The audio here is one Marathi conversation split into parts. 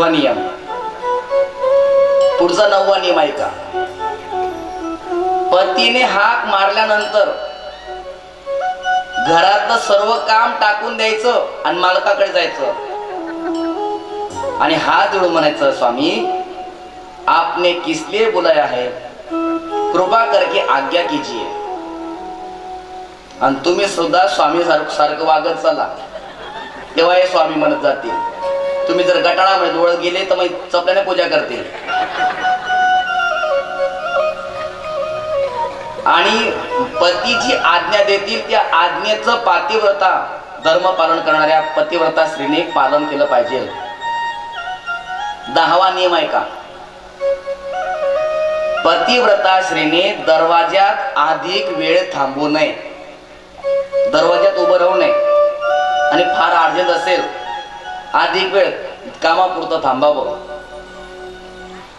8वा नियम. पुढचा 9वा नियम ऐका. पतीने हाक मारल्यानंतर घरातलं सर्व काम टाकून द्यायचं आणि मालकाकडे जायचं आणि हात जोडून म्हणायचं, स्वामी आपने किस लिए बुलाया है, कृपा करके आज्ञा कीजिए. आणि तुम्ही सुद्धा स्वामी सारखं वागत चला, तेव्हा हे स्वामी म्हणत जातील. तुम्ही जर गटाळामध्ये डोळत गेले तर मग चपल्याने पूजा करतील. आणि पतीची आज्ञा देतील त्या आज्ञेचं पातिव्रता धर्म पालन करणाऱ्या पतिव्रता स्त्रीने पालन केलं पाहिजे. 10वा नियम आहे का. पतिव्रता स्त्रीने दरवाज्यात अधिक वेळ थांबू नये. दरवाज्यात उभं राहू नये आणि फार अर्जंट असेल अधिक वेळ कामापुरतं थांबावं.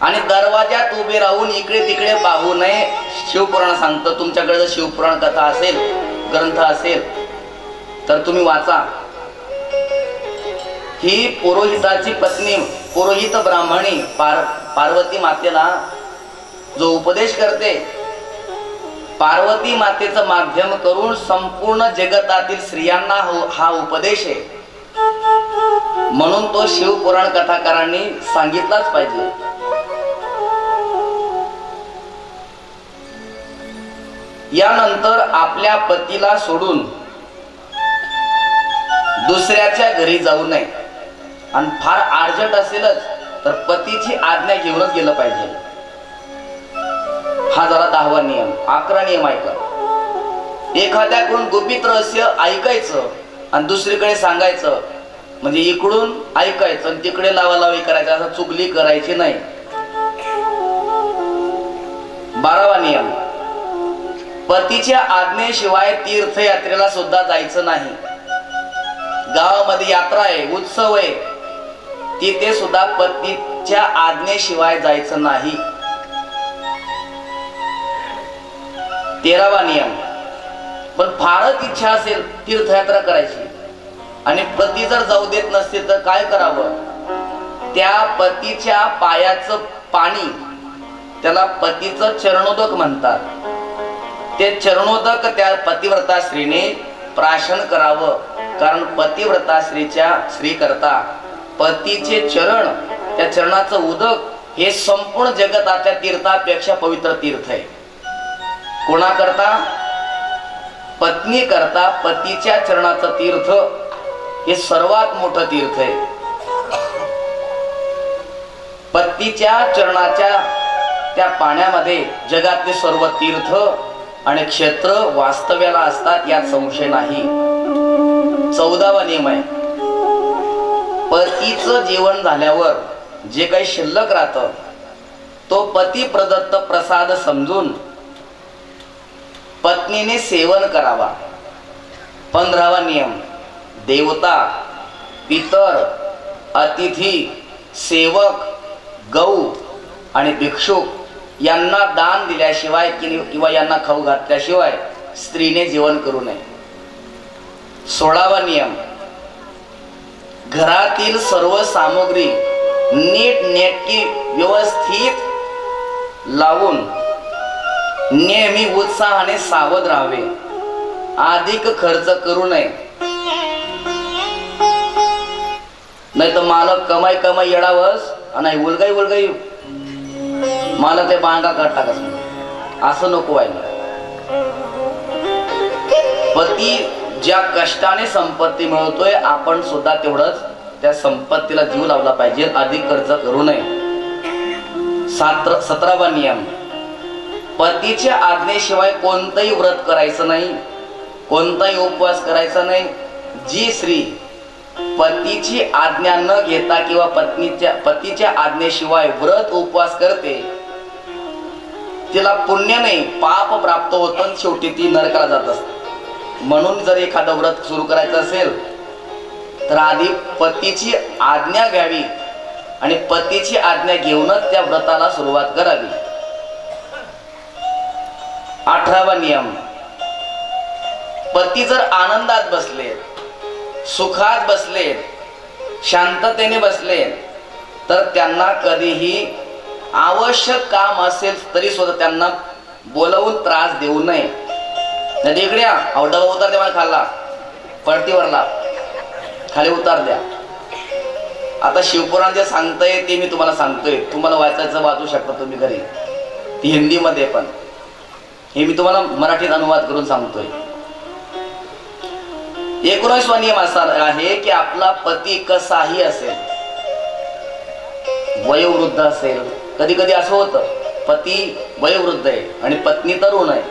आणि दरवाज्यात उभे राहून इकडे तिकडे पाहू नये. शिवपुराण सांगतं, तुमच्याकडे जर शिवपुराण कथा असेल, ग्रंथ असेल तर तुम्ही वाचा. ही पुरोहिताची पत्नी, पुरोहित ब्राह्मणी पार्वती मातेला जो उपदेश करते, पार्वती मातेचं माध्यम करून संपूर्ण जगतातील स्त्रियांना हा उपदेश आहे. म्हणून तो शिवपुराण कथाकारांनी सांगितलाच पाहिजे. यानंतर आपल्या पतीला सोडून दुसऱ्याच्या घरी जाऊ नये. आणि फार अर्जंट असेलच तर पतीची आज्ञा घेऊनच गेलं पाहिजे. हा झाला 10वा नियम. 11 नियम ऐका. एखाद्याकडून गुपित रहस्य ऐकायचं आणि दुसरीकडे सांगायचं, म्हणजे इकडून ऐकायचं आणि तिकडे लावालावी करायचं, असं चुगली करायची नाही. 12वा नियम. पतीच्या आज्ञेशिवाय तीर्थयात्रेला सुद्धा जायचं नाही. गावामध्ये यात्रा आहे, उत्सव आहे, तिथे सुद्धा पतीच्या आज्ञेशिवाय जायचं नाही. 13वा नियम. पण फारच इच्छा असेल तीर्थयात्रा करायची आणि पती जर जाऊ देत नसते तर काय करावं. त्या पतीच्या पायाचं पाणी, त्याला पतीचं चरणोदक म्हणतात, ते चरणोदक त्या पतिव्रता स्त्रीने प्राशन करावं. कारण पतिव्रता स्त्री करता पतीचे चरण, त्या चरणाचं उदक हे संपूर्ण जगतातल्या तीर्थापेक्षा पवित्र तीर्थ आहे. कोणा करता? पत्नी करता पतीच्या चरणाचं तीर्थ हे सर्वात मोठं तीर्थ आहे. पतीच्या चरणाच्या त्या पाण्यामध्ये जगातले सर्व तीर्थ आणि क्षेत्र वास्तव्याला असतात, यात संशय नाही. 14वा नियम आहे. पतीचं जीवन झाल्यावर जे काही शिल्लक राहतं तो पती प्रदत्त प्रसाद समजून पत्नीने सेवन करावा. 15वा नियम. देवता, पितर, अतिथी, सेवक, गौ आणि भिक्षुक यांना दान दिल्याशिवाय किंवा यांना खाऊ घातल्याशिवाय स्त्रीने जेवण करू नये. 16वा नियम. घरातील सर्व सामग्री नीट नेटकी व्यवस्थित लावून नेहमी उत्साहाने सावध राहावे. अधिक खर्च करू नये, नाही तर मालक कमाई येडावस आणि उलगाई मला ते बांगा काढता कसं, असं नको व्हायला. पती ज्या कष्टाने संपत्ती मिळवतोय आपण सुद्धा तेवढंच त्या संपत्तीला जीव लावला पाहिजे, अधिक खर्च करू नये. 17वा नियम. पतीच्या आज्ञेशिवाय कोणतंही व्रत करायचं नाही, कोणताही उपवास करायचा नाही. जी स्त्री पतीची आज्ञा न घेता किंवा पतीच्या आज्ञेशिवाय व्रत उपवास करते तिला पुण्य नाही पाप प्राप्त होतं आणि शेवटी ती नरकाला जात असते. म्हणून जर एखादं व्रत सुरू करायचं असेल तर आधी पतीची आज्ञा घ्यावी आणि पतीची आज्ञा घेऊनच त्या व्रताला सुरुवात करावी. 18वा नियम. पती जर आनंदात बसले, सुखात बसले, शांततेने बसले तर त्यांना कधीही आवश्यक काम असेल तरी सुद्धा त्यांना बोलवून त्रास देऊ नये. नाही इकडे डबा उतार द्या, मला खाल्ला पडतीवरला खाली उतार द्या. आता शिवपुराण जे सांगतंय ते मी तुम्हाला सांगतोय, तुम्हाला वाचायचं वाचू शकता तुम्ही घरी, ती हिंदीमध्ये पण. हे मी तुम्हाला मराठीत अनुवाद करून सांगतोय. 19वा नियम असा आहे की आपला पती कसाही असेल, वयोवृद्ध असेल, कधी कधी असं होतं पती वयोवृद्ध आहे आणि पत्नी तरुण आहे.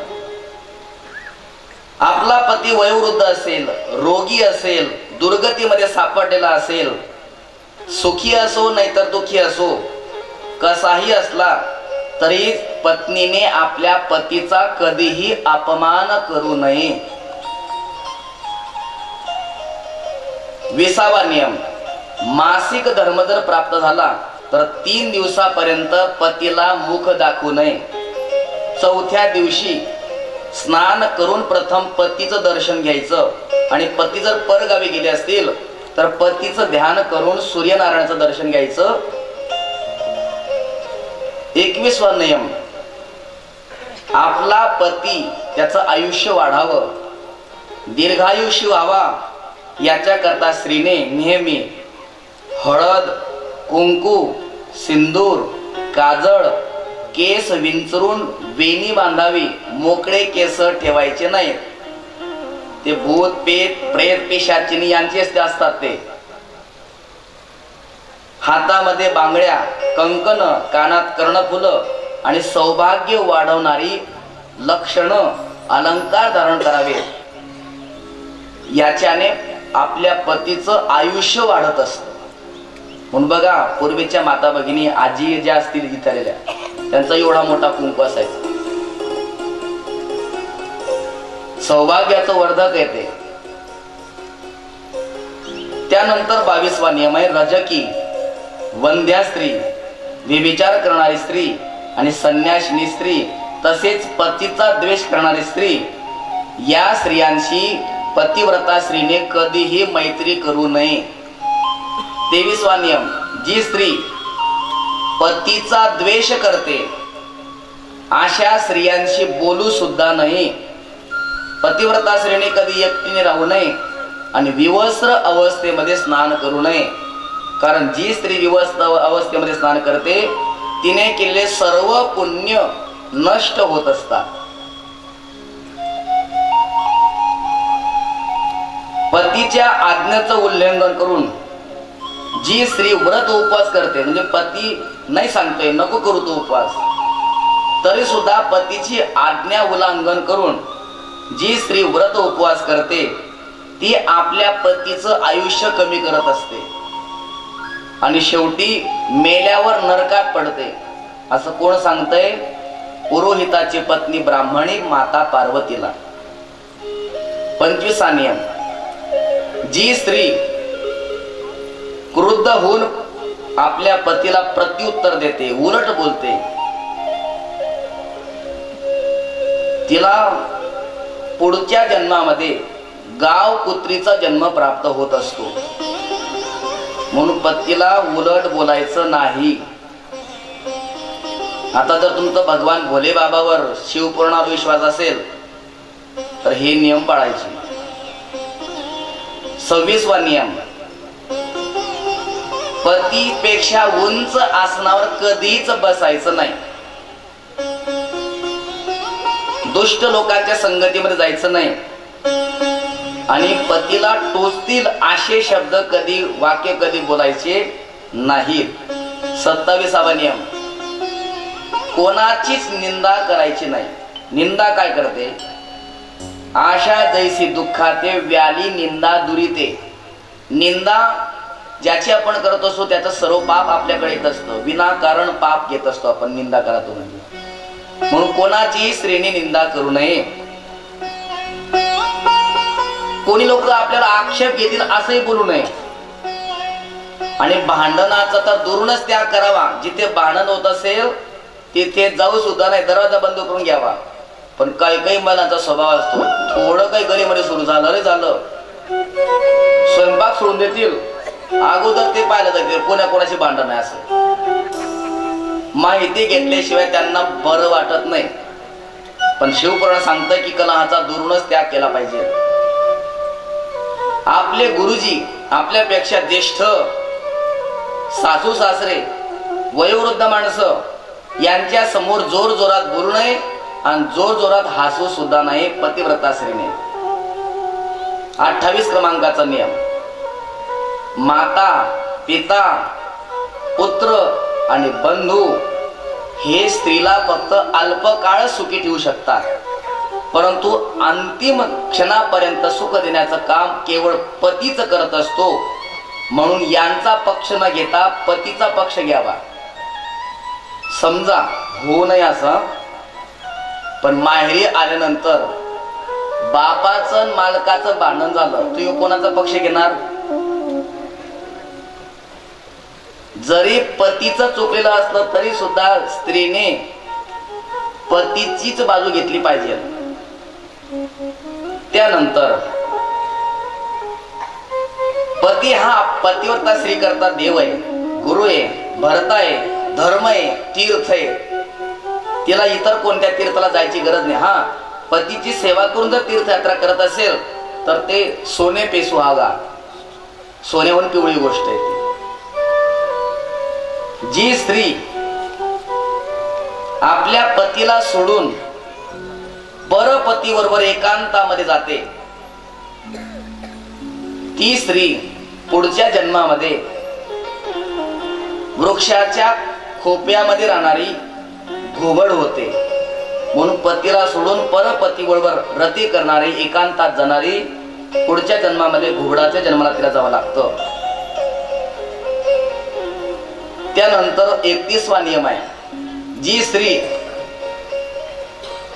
आपला पती वयोवृद्ध असेल, रोगी असेल, दुर्गतीमध्ये सापडलेला असेल, सुखी असो नाहीतर दुःखी असो, कसाही असला तरी पत्नीने आपल्या पतीचा कधीही अपमान करू नये. 20वा नियम, मासिक धर्म जर प्राप्त झाला तर 3 दिवसापर्यंत पतीला मुख दाखवू नये. 4थ्या दिवशी स्नान करून प्रथम पतीचं दर्शन घ्यायचं आणि पती जर परगावी गेले असतील तर पतीचं ध्यान करून सूर्यनारायणाचं दर्शन घ्यायचं. 21वा नियम, आपला पती त्याचं आयुष्य वाढावं, दीर्घायुष्य व्हावा याच्याकरता स्त्रीने नेहमी हळद, कुंकू, सिंदूर, काजळ, केस विंचरून वेणी बांधावी. मोकळे केस ठेवायचे नाहीत. ते भूत पेत प्रेत पिशाचिनी यांचेच ते असतात. ते हातामध्ये बांगड्या, कंकण, कानात कर्णफुलं आणि सौभाग्य वाढवणारी लक्षणं अलंकार धारण करावे. याच्याने आपल्या पतीचं आयुष्य वाढत असतं. म्हणून बघा पूर्वीच्या माता भगिनी आजी ज्या असतील जिथल्या त्यांचा एवढा मोठा कुंकू असायचा. सौभाग्याचं वर्धक येते. त्यानंतर 22वा नियम आहे, रजकी, वंध्या स्त्री, व्यभिचार करणारी स्त्री आणि संन्यासिनी स्त्री तसेच पतीचा द्वेष करणारी स्त्री या स्त्रियांशी पतिव्रता स्त्रीने कधीही मैत्री करू नये. 23वा नियम, जी स्त्री पतीचा द्वेष करते अशा स्त्रियांशी बोलू सुद्धा नाही. पतिव्रता स्त्रीने कधी एकटीने राहू नये आणि विवस्त्र अवस्थेमध्ये स्नान करू नये. कारण जी स्त्री विवस्त्र अवस्थेमध्ये स्नान करते तिने केलेले सर्व पुण्य नष्ट होत असतात. पतीच्या आज्ञेचं उल्लंघन करून जी स्त्री व्रत उपवास करते, म्हणजे पती नाही सांगतोय नको करू तो उपवास, तरी सुद्धा पतीची आज्ञा उल्लंघन करून जी स्त्री व्रत उपवास करते ती आपल्या पतीचं आयुष्य कमी करत असते आणि शेवटी मेल्यावर नरकात पडते. असं कोण सांगतंय? पुरोहिताची पत्नी ब्राह्मणी माता पार्वतीला. 25वा नियम, जी स्त्री क्रुद्ध होऊन आपल्या पतीला प्रत्युत्तर देते, उलट बोलते, तिला पुढच्या जन्मामध्ये गाव कुत्रीचा जन्म प्राप्त होत असतो. म्हणून पतीला उलट बोलायचं नाही. आता जर तुमचं भगवान भोले बाबावर शिवपुराणावर विश्वास असेल तर हे नियम पाळायचे. 26वा नियम, पतीपेक्षा उंच आसनावर कधीच बसायचं नाही. दुष्ट लोकांच्या संगतीमध्ये जायचं नाही आणि पतीला टोचतील असे शब्द कधी वाक्य कधी बोलायचे नाहीत. 27वा नियम, कोणाचीच निंदा करायची नाही. निंदा काय करते? आशा जैसी दुःखाते व्याली निंदा दुरिते. निंदा ज्याची आपण करत असतो त्याचं सर्व पाप आपल्याकडे येत असतं. विनाकारण पाप घेत असतो आपण निंदा करतो म्हणजे. म्हणून कोणाचीही स्त्रीने निंदा करू नये. कोणी लोक आपल्याला आक्षेप घेतील असंही बोलू नये. आणि भांडणाचा तर दुरूनच त्याग करावा. जिथे भांडण होत असेल तिथे जाऊ सुद्धा नाही, दरवाजा बंद करून घ्यावा. पण काही काही मनाचा स्वभाव असतो, थोडं काही गलीमध्ये सुरू झालं रे झालं स्वयंपाक सोडून देतील अगोदर ते पाहिलं जाते कोणा कोणाची भांडण आहे असं माहिती घेतल्याशिवाय त्यांना बरं वाटत नाही. पण शिवपुराण सांगतं की कलहाचा दुरूनच त्याग केला पाहिजे. आपले गुरुजी आपल्यापेक्षा ज्येष्ठ सासू सासरे वयोवृद्ध माणसं यांच्या समोर जोर जोरात बोलू नये आणि जोर जोरात हसू सुद्धा नाही. पतिव्रता स्त्रीने 28 क्रमांकाचा नियम. माता पिता पुत्र आणि बंधू हे स्त्रीला फक्त अल्पकाळ सुखी ठेवू शकतात, परंतु अंतिम क्षणापर्यंत सुख देण्याचं काम केवळ पतीच करत असतो. म्हणून यांचा पक्ष न घेता पतीचा पक्ष घ्यावा. समजा होऊ नये असं, पण माहेरी आल्यानंतर बापाचं मालकाचं भांडण झालं, तू कोणाचा पक्ष घेणार? जरी पतीचं चुकलेलं असलं तरी सुद्धा स्त्रीने पतीचीच बाजू घेतली पाहिजे. त्यानंतर पती हा पतिव्रता स्त्री करता देव आहे, गुरु आहे, भरता आहे, धर्म आहे, तीर्थ आहे. तिला इतर कोणत्या तीर्थाला जायची गरज नाही. हा पतीची सेवा करून जर तीर्थयात्रा करत असेल तर ते सोने पे सुहागा, सोन्याहून पिवळी गोष्ट आहे. जी स्त्री आपल्या पतीला सोडून परपती बरोबर एकांतामध्ये जाते ती स्त्री पुढच्या जन्मामध्ये वृक्षाच्या खोप्यामध्ये राहणारी घोबड होते. म्हणून पतीला सोडून परपती बरोबर रती करणारी एकांतात जाणारी पुढच्या जन्मामध्ये घोबडाच्या जन्माला तिला जावं लागतं. त्यानंतर 31वा नियम आहे. जी स्त्री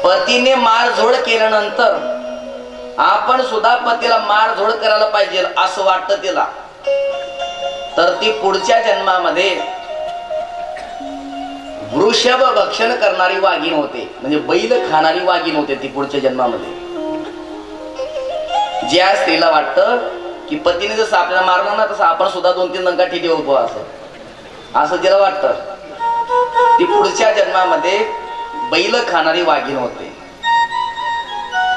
पतीने मारझोड केल्यानंतर आपण सुद्धा पतीला मारझोड करायला पाहिजे असं वाटतं तिला, तर ती पुढच्या जन्मामध्ये वृषभ भक्षण करणारी वाघीण होते. म्हणजे बैल खाणारी वाघीण होते ती पुढच्या जन्मामध्ये. ज्या स्त्रीला वाटतं की पतीने जसं आपल्याला मारलं ना तसं आपण सुद्धा 2-3 दंगा ठिठी होतो असं तिला वाटतं, ती पुढच्या जन्मामध्ये बैल खाणारी वाघीण होते.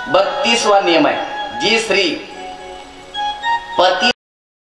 32वा नियम आहे. जी स्त्री पती